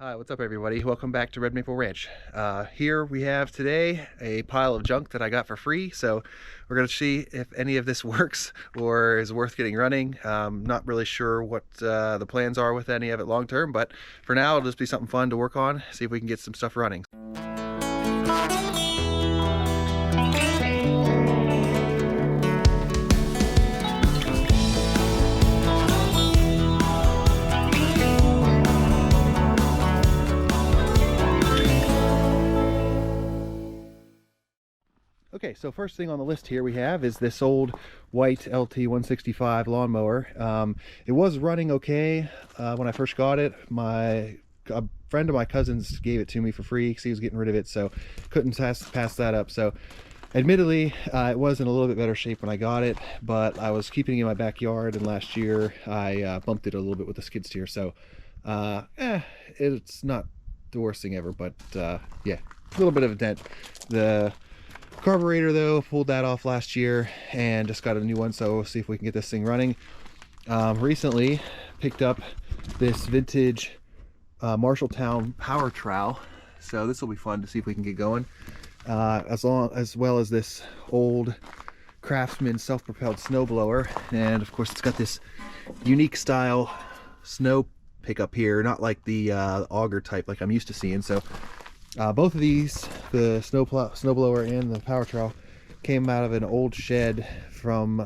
Hi, what's up everybody? Welcome back to Red Maple Ranch. Here we have today a pile of junk that I got for free, so we're going to see if any of this works or is worth getting running. Not really sure what the plans are with any of it long term, but for now it'll just be something fun to work on, see if we can get some stuff running. Okay, so first thing on the list here we have is this old white LT 165 lawnmower. It was running okay when I first got it. A friend of my cousin's gave it to me for free because he was getting rid of it, so couldn't pass that up. So admittedly, it was in a little bit better shape when I got it, but I was keeping it in my backyard, and last year I bumped it a little bit with the skid steer. So it's not the worst thing ever, but yeah, a little bit of a dent. The carburetor though, pulled that off last year and just got a new one, so we'll see if we can get this thing running. Recently picked up this vintage Marshalltown power trowel, so this will be fun to see if we can get going, as well as this old Craftsman self-propelled snowblower. And of course it's got this unique style snow pickup here, not like the auger type like I'm used to seeing. So both of these, the snowblower and the power trowel, came out of an old shed from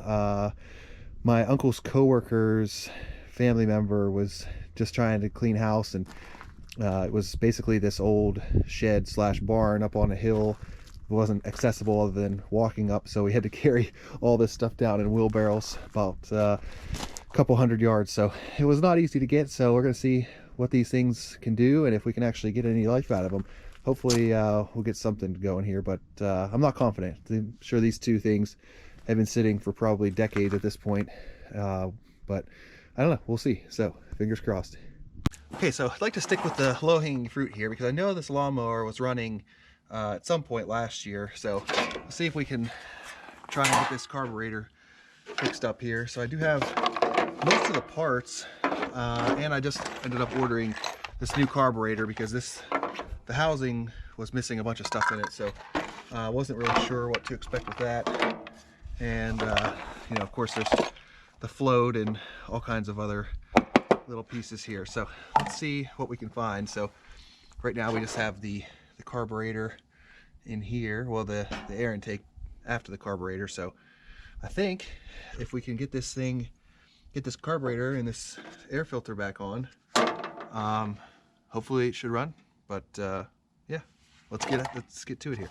my uncle's co-worker's family member. Was just trying to clean house, and it was basically this old shed slash barn up on a hill. It wasn't accessible other than walking up, so we had to carry all this stuff down in wheelbarrows about a couple hundred yards. So it was not easy to get, so we're gonna see what these things can do and if we can actually get any life out of them. Hopefully we'll get something going here, but I'm not confident. I'm sure these two things have been sitting for probably decades at this point, but I don't know, we'll see. So fingers crossed. Okay, so I'd like to stick with the low-hanging fruit here because I know this lawnmower was running at some point last year, so let's see if we can try and get this carburetor fixed up here. So I do have most of the parts, and I just ended up ordering this new carburetor because the housing was missing a bunch of stuff in it, so I wasn't really sure what to expect with that. And you know, of course there's the float and all kinds of other little pieces here, so let's see what we can find. So right now we just have the carburetor in here, well, the air intake after the carburetor. So I think if we can get this carburetor and this air filter back on, hopefully it should run. But yeah, let's get to it here.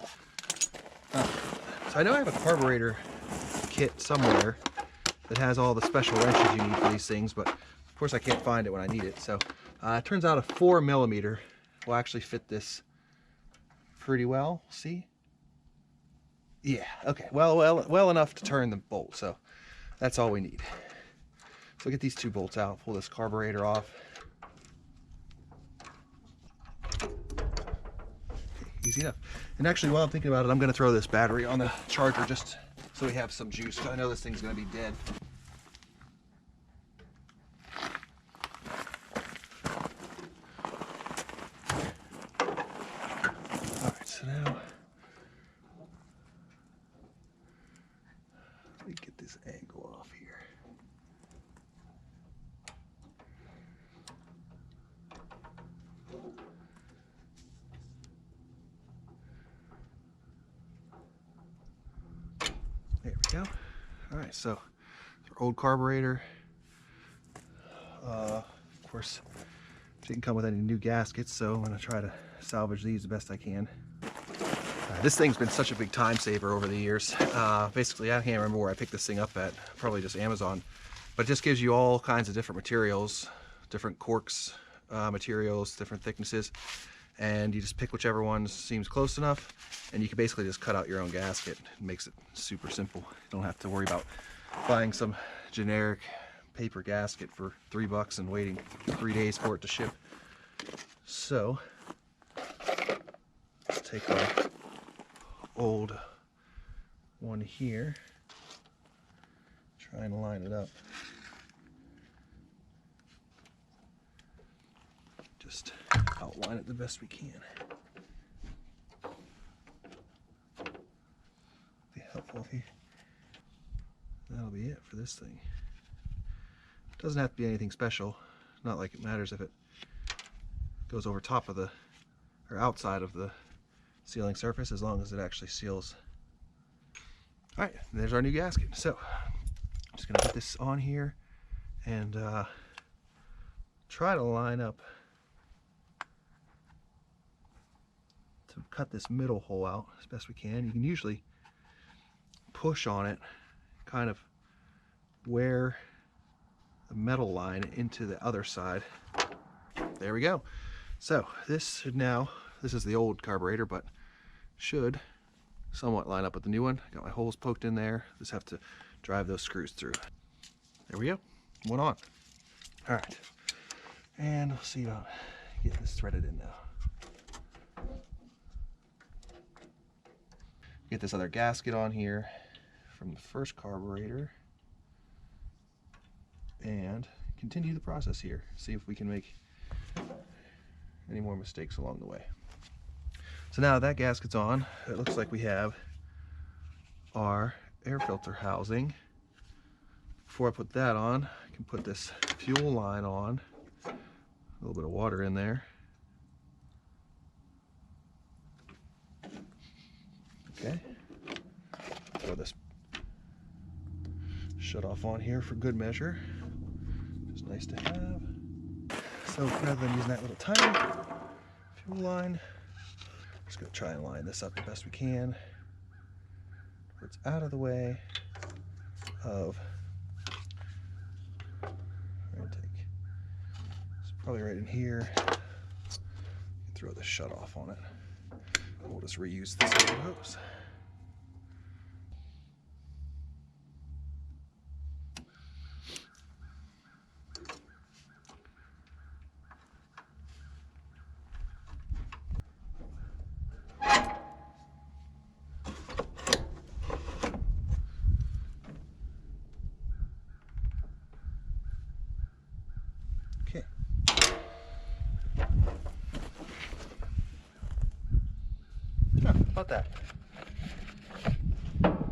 So I know I have a carburetor kit somewhere that has all the special wrenches you need for these things, but of course I can't find it when I need it. So it turns out a 4mm will actually fit this pretty well. See? Yeah, okay, well enough to turn the bolt, so that's all we need. So get these two bolts out, pull this carburetor off. Easy enough. And actually, while I'm thinking about it, I'm going to throw this battery on the charger just so we have some juice. I know this thing's going to be dead. Alright, so now let me get this angle off here. There we go. All right, so our old carburetor. Of course, didn't come with any new gaskets, so I'm going to try to salvage these the best I can. This thing's been such a big time saver over the years. Basically, I can't remember where I picked this thing up at. Probably just Amazon. But it just gives you all kinds of different materials, different corks, materials, different thicknesses. And you just pick whichever one seems close enough, and you can basically just cut out your own gasket. It makes it super simple. You don't have to worry about buying some generic paper gasket for $3 and waiting 3 days for it to ship. So let's take our old one here, try and line it up. Just outline it the best we can. Be helpful if you. That'll be it for this thing. Doesn't have to be anything special. Not like it matters if it goes over top of the, or outside of the sealing surface, as long as it actually seals. All right, there's our new gasket. So I'm just gonna put this on here and try to line up to cut this middle hole out as best we can. You can usually push on it, kind of wear the metal line into the other side. There we go. So this is the old carburetor, but should somewhat line up with the new one. Got my holes poked in there. Just have to drive those screws through. There we go. One on. All right. And we'll see about getting this threaded in now. Get this other gasket on here from the first carburetor and continue the process here. See if we can make any more mistakes along the way. So now that gasket's on, it looks like we have our air filter housing. Before I put that on, I can put this fuel line on. A little bit of water in there. Okay. Throw this shut off on here for good measure. Just nice to have. So rather than using that little tiny fuel line, just gonna try and line this up the best we can where it's out of the way of intake. It's probably right in here. Throw the shut off on it. We'll just reuse this little hose. Okay. How about that?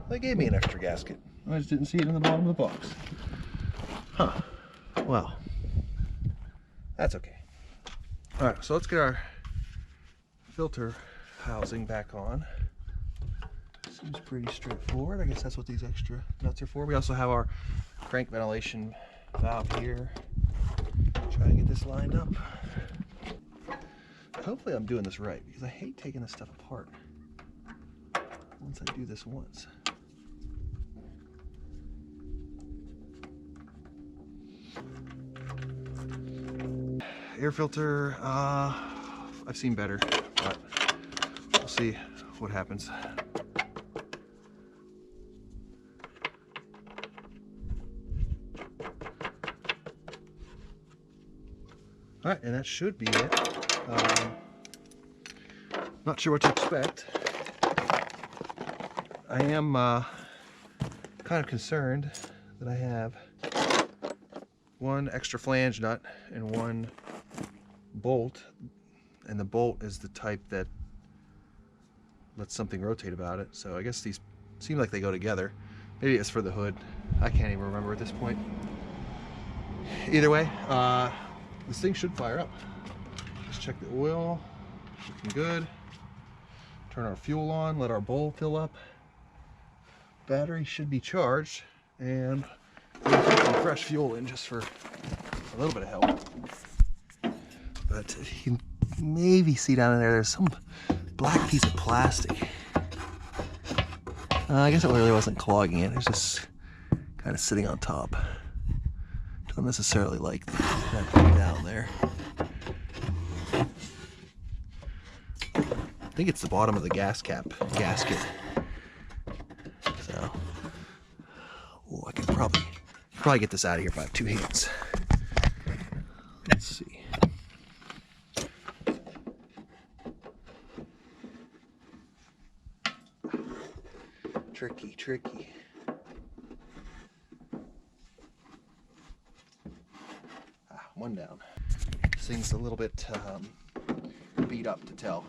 They gave me an extra gasket. I just didn't see it in the bottom of the box. Huh. Well, that's okay. All right, so let's get our filter housing back on. Seems pretty straightforward. I guess that's what these extra nuts are for. We also have our crank ventilation valve here. Try and get this lined up. Hopefully I'm doing this right, because I hate taking this stuff apart once I do this once. Air filter, I've seen better, but we'll see what happens. All right, and that should be it. Not sure what to expect. I am kind of concerned that I have one extra flange nut and one bolt, and the bolt is the type that lets something rotate about it. So I guess these seem like they go together. Maybe it's for the hood. I can't even remember at this point. Either way, this thing should fire up. Just check the oil, looking good. Turn our fuel on, let our bowl fill up. Battery should be charged, and we'll put some fresh fuel in just for a little bit of help. But if you can maybe see down in there, there's some black piece of plastic. I guess it really wasn't clogging it. It was just kind of sitting on top. Don't necessarily like that thing down there. I think it's the bottom of the gasket. So, oh, I can probably get this out of here if I have two hands. Let's see. Tricky. One down. This thing's a little bit speed up to tell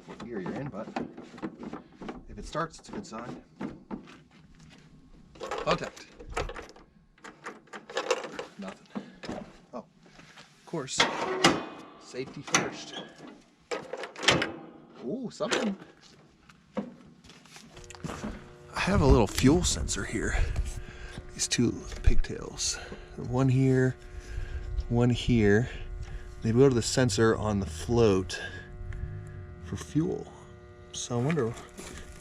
what gear you're in, but if it starts, it's a good sign. Contact. Nothing. Oh, of course, safety first. Ooh, something. I have a little fuel sensor here. These two pigtails. One here, one here. They go to the sensor on the float for fuel. So I wonder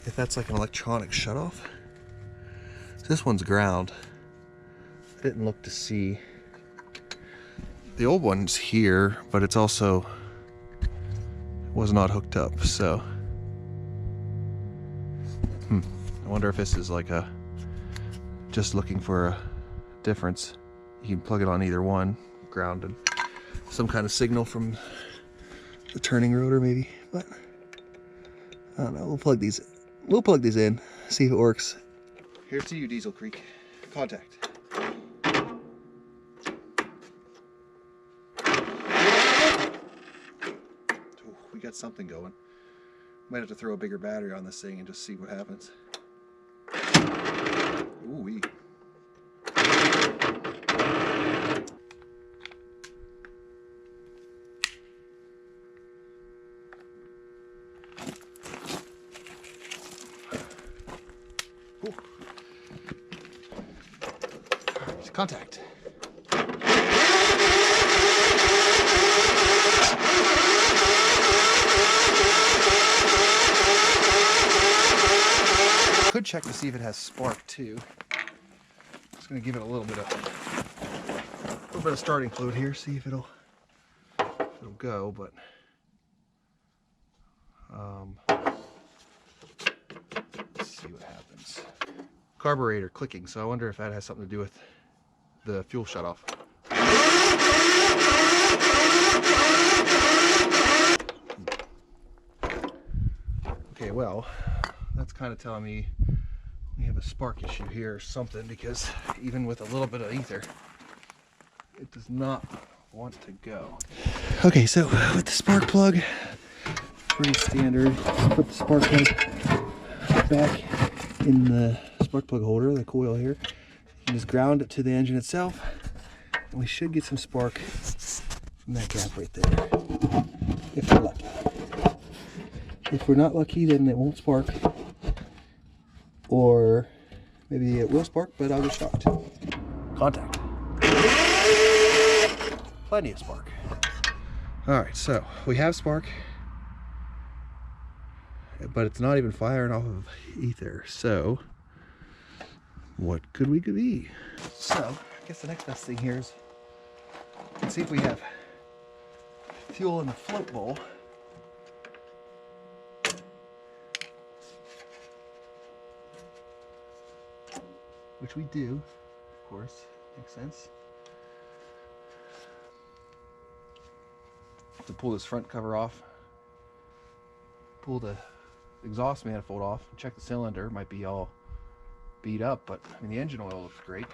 if that's like an electronic shutoff. This one's ground. I didn't look to see. The old one's here, but it's also was not hooked up, so I wonder if this is like a just looking for a difference. You can plug it on either one, grounded. Some kind of signal from the turning rotor maybe, but I don't know. We'll plug these in, see if it works. Here's to you, Diesel Creek. Contact. Oh, we got something going. Might have to throw a bigger battery on this thing and just see what happens. Ooh-wee. Ooh. Alright, contact. Could check to see if it has spark too. Just gonna give it a little bit of starting fluid here, see if it'll go, but let's see what happens. Carburetor clicking, so I wonder if that has something to do with the fuel shutoff. Okay, well, that's kind of telling me we have a spark issue here or something, because even with a little bit of ether, it does not want to go. Okay, so with the spark plug, pretty standard. Just put the spark plug back in the spark plug holder, the coil here. You can just ground it to the engine itself, and we should get some spark from that gap right there, if we're lucky. If we're not lucky, then it won't spark. Or maybe it will spark, but I'll get shocked. Contact. Plenty of spark. Alright, so we have spark, but it's not even firing off of ether. So what could we be? So I guess the next best thing here is let's see if we have fuel in the float bowl. Which we do, of course, makes sense. Have to pull this front cover off, pull the exhaust manifold off, check the cylinder. It might be all beat up, but I mean the engine oil looks great.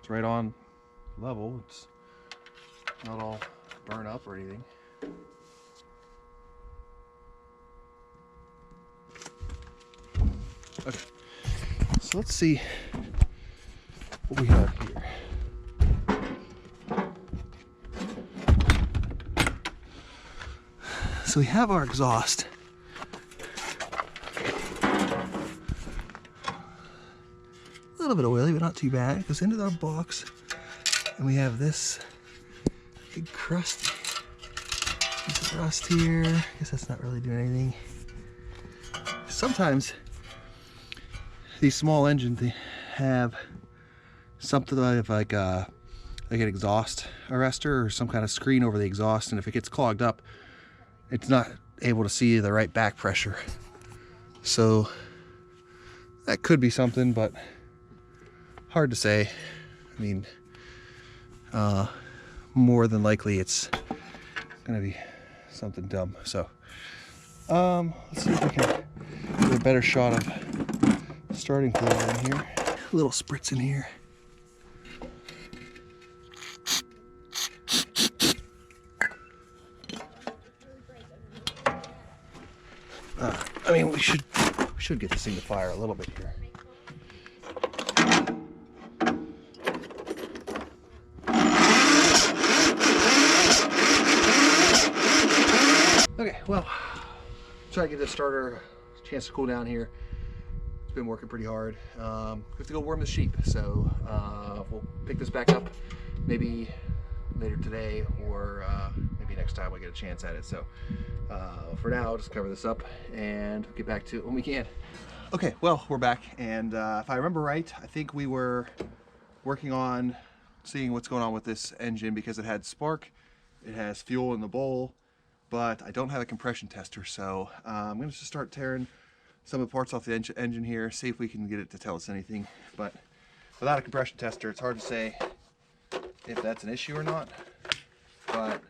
It's right on level. It's not all burnt up or anything. Okay, so let's see what we have here. So we have our exhaust. A little bit oily, but not too bad. It goes into our box, and we have this big crusty piece of rust here. I guess that's not really doing anything. Sometimes these small engines, they have something like an exhaust arrestor or some kind of screen over the exhaust, and if it gets clogged up, it's not able to see the right back pressure. So that could be something, but hard to say. I mean, more than likely it's gonna be something dumb. So let's see if we can get a better shot of starting fluid in here. A little spritz in here. I mean, we should get this thing to fire a little bit here. Okay, well, try to get this starter a chance to cool down here. It's been working pretty hard. We have to go warm the sheep, so we'll pick this back up maybe later today, or maybe next time we get a chance at it. So for now, I'll just cover this up and get back to it when we can. Okay, well, we're back, and if I remember right, I think we were working on seeing what's going on with this engine because it had spark, it has fuel in the bowl, but I don't have a compression tester, so I'm going to just start tearing some of the parts off the engine here, see if we can get it to tell us anything. But without a compression tester, it's hard to say if that's an issue or not. But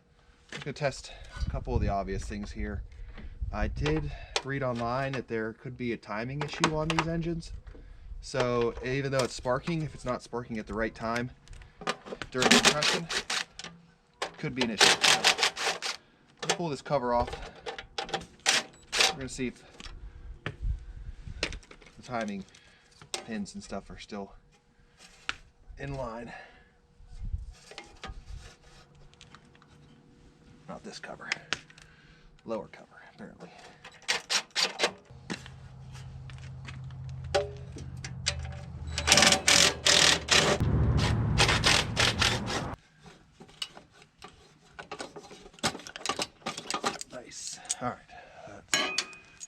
I'm going to test a couple of the obvious things here. I did read online that there could be a timing issue on these engines. So even though it's sparking, if it's not sparking at the right time during compression, it could be an issue. So let's pull this cover off. We're going to see if the timing pins and stuff are still in line. Not this cover, lower cover apparently. Nice. All right, that's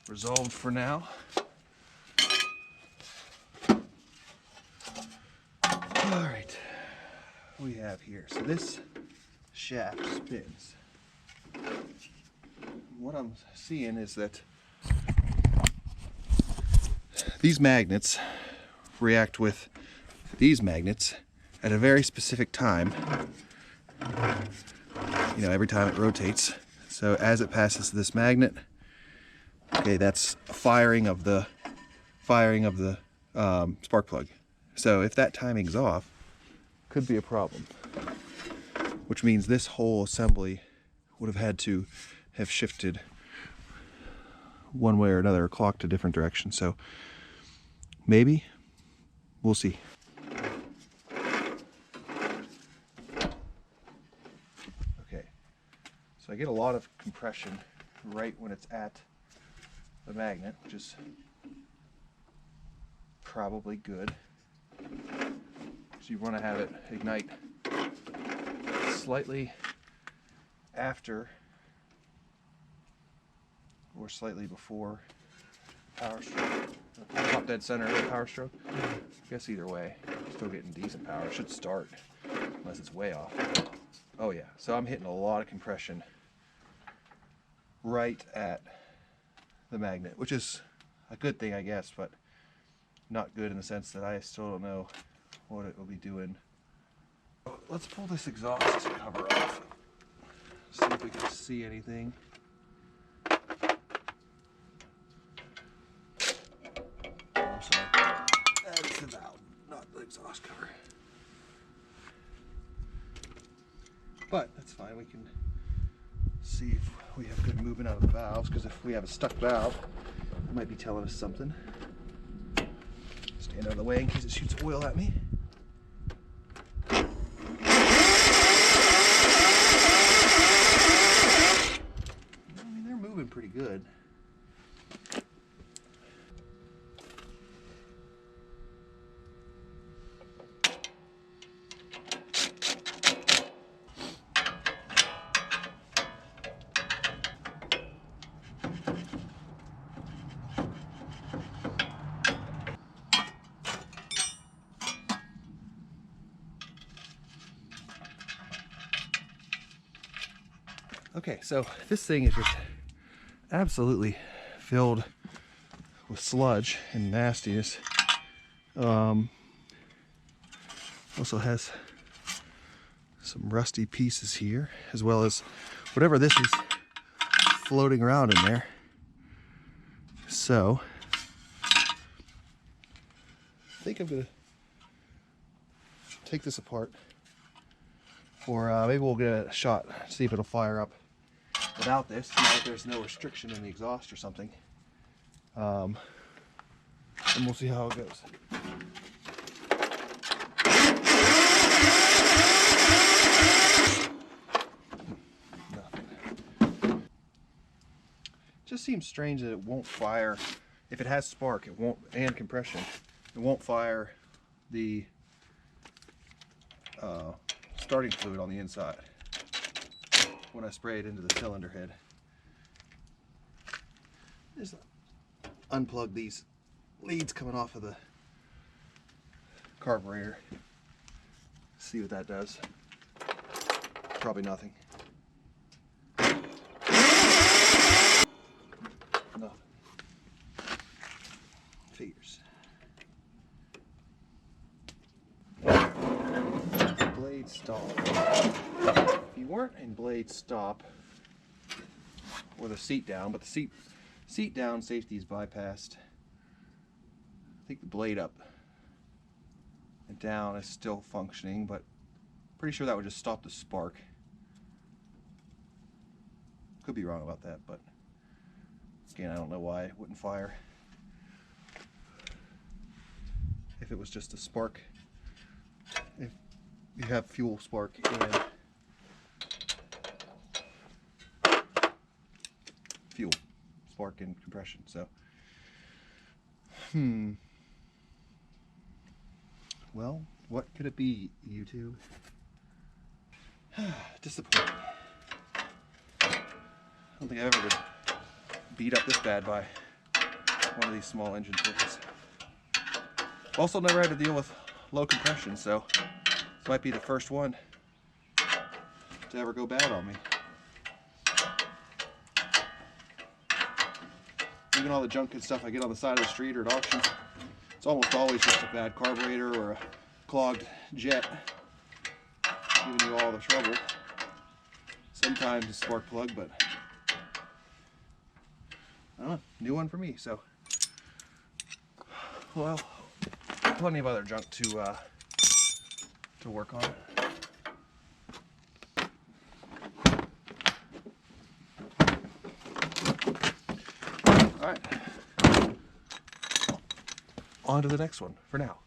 resolved for now. All right, what we have here. So this shaft spins. What I'm seeing is that these magnets react with these magnets at a very specific time. You know, every time it rotates. So as it passes this magnet, okay, that's firing of the spark plug. So if that timing's off, could be a problem. Which means this whole assembly would have had to have shifted one way or another, or clocked a different direction. So maybe, we'll see. Okay, so I get a lot of compression right when it's at the magnet, which is probably good. So you want to have it ignite slightly after or slightly before power stroke. Top dead center of the power stroke. I guess either way, still getting decent power. It should start unless it's way off. Oh yeah, so I'm hitting a lot of compression right at the magnet, which is a good thing, I guess, but not good in the sense that I still don't know what it will be doing. Let's pull this exhaust cover off. See if we can see anything. I'm sorry. That is the valve, not the exhaust cover. But that's fine. We can see if we have good movement out of the valves, because if we have a stuck valve, it might be telling us something. Stand out of the way in case it shoots oil at me. I mean, they're moving pretty good. Okay, so this thing is just absolutely filled with sludge and nastiness. Also has some rusty pieces here, as well as whatever this is floating around in there. So I think I'm gonna take this apart, or maybe we'll get a shot, see if it'll fire up without this, now that there's no restriction in the exhaust or something. And we'll see how it goes. Nothing. Just seems strange that it won't fire. If it has spark, it won't, and compression, it won't fire the starting fluid on the inside when I spray it into the cylinder head. Just unplug these leads coming off of the carburetor. See what that does. Probably nothing. Nothing. Figures. Blade stop. If you weren't in blade stop or the seat down, but the seat down safety is bypassed. I think the blade up and down is still functioning, but pretty sure that would just stop the spark. Could be wrong about that, but again, I don't know why it wouldn't fire. If it was just a spark, if you have fuel spark and fuel spark and compression, so well, what could it be, YouTube? Disappointing. I don't think I've ever been beat up this bad by one of these small engine things. Also never had to deal with low compression, so this might be the first one to ever go bad on me. Even all the junk and stuff I get on the side of the street or at auction, it's almost always just a bad carburetor or a clogged jet giving you all the trouble. Sometimes a spark plug, but I don't know, new one for me. So, well, plenty of other junk to work on. All right, on to the next one for now.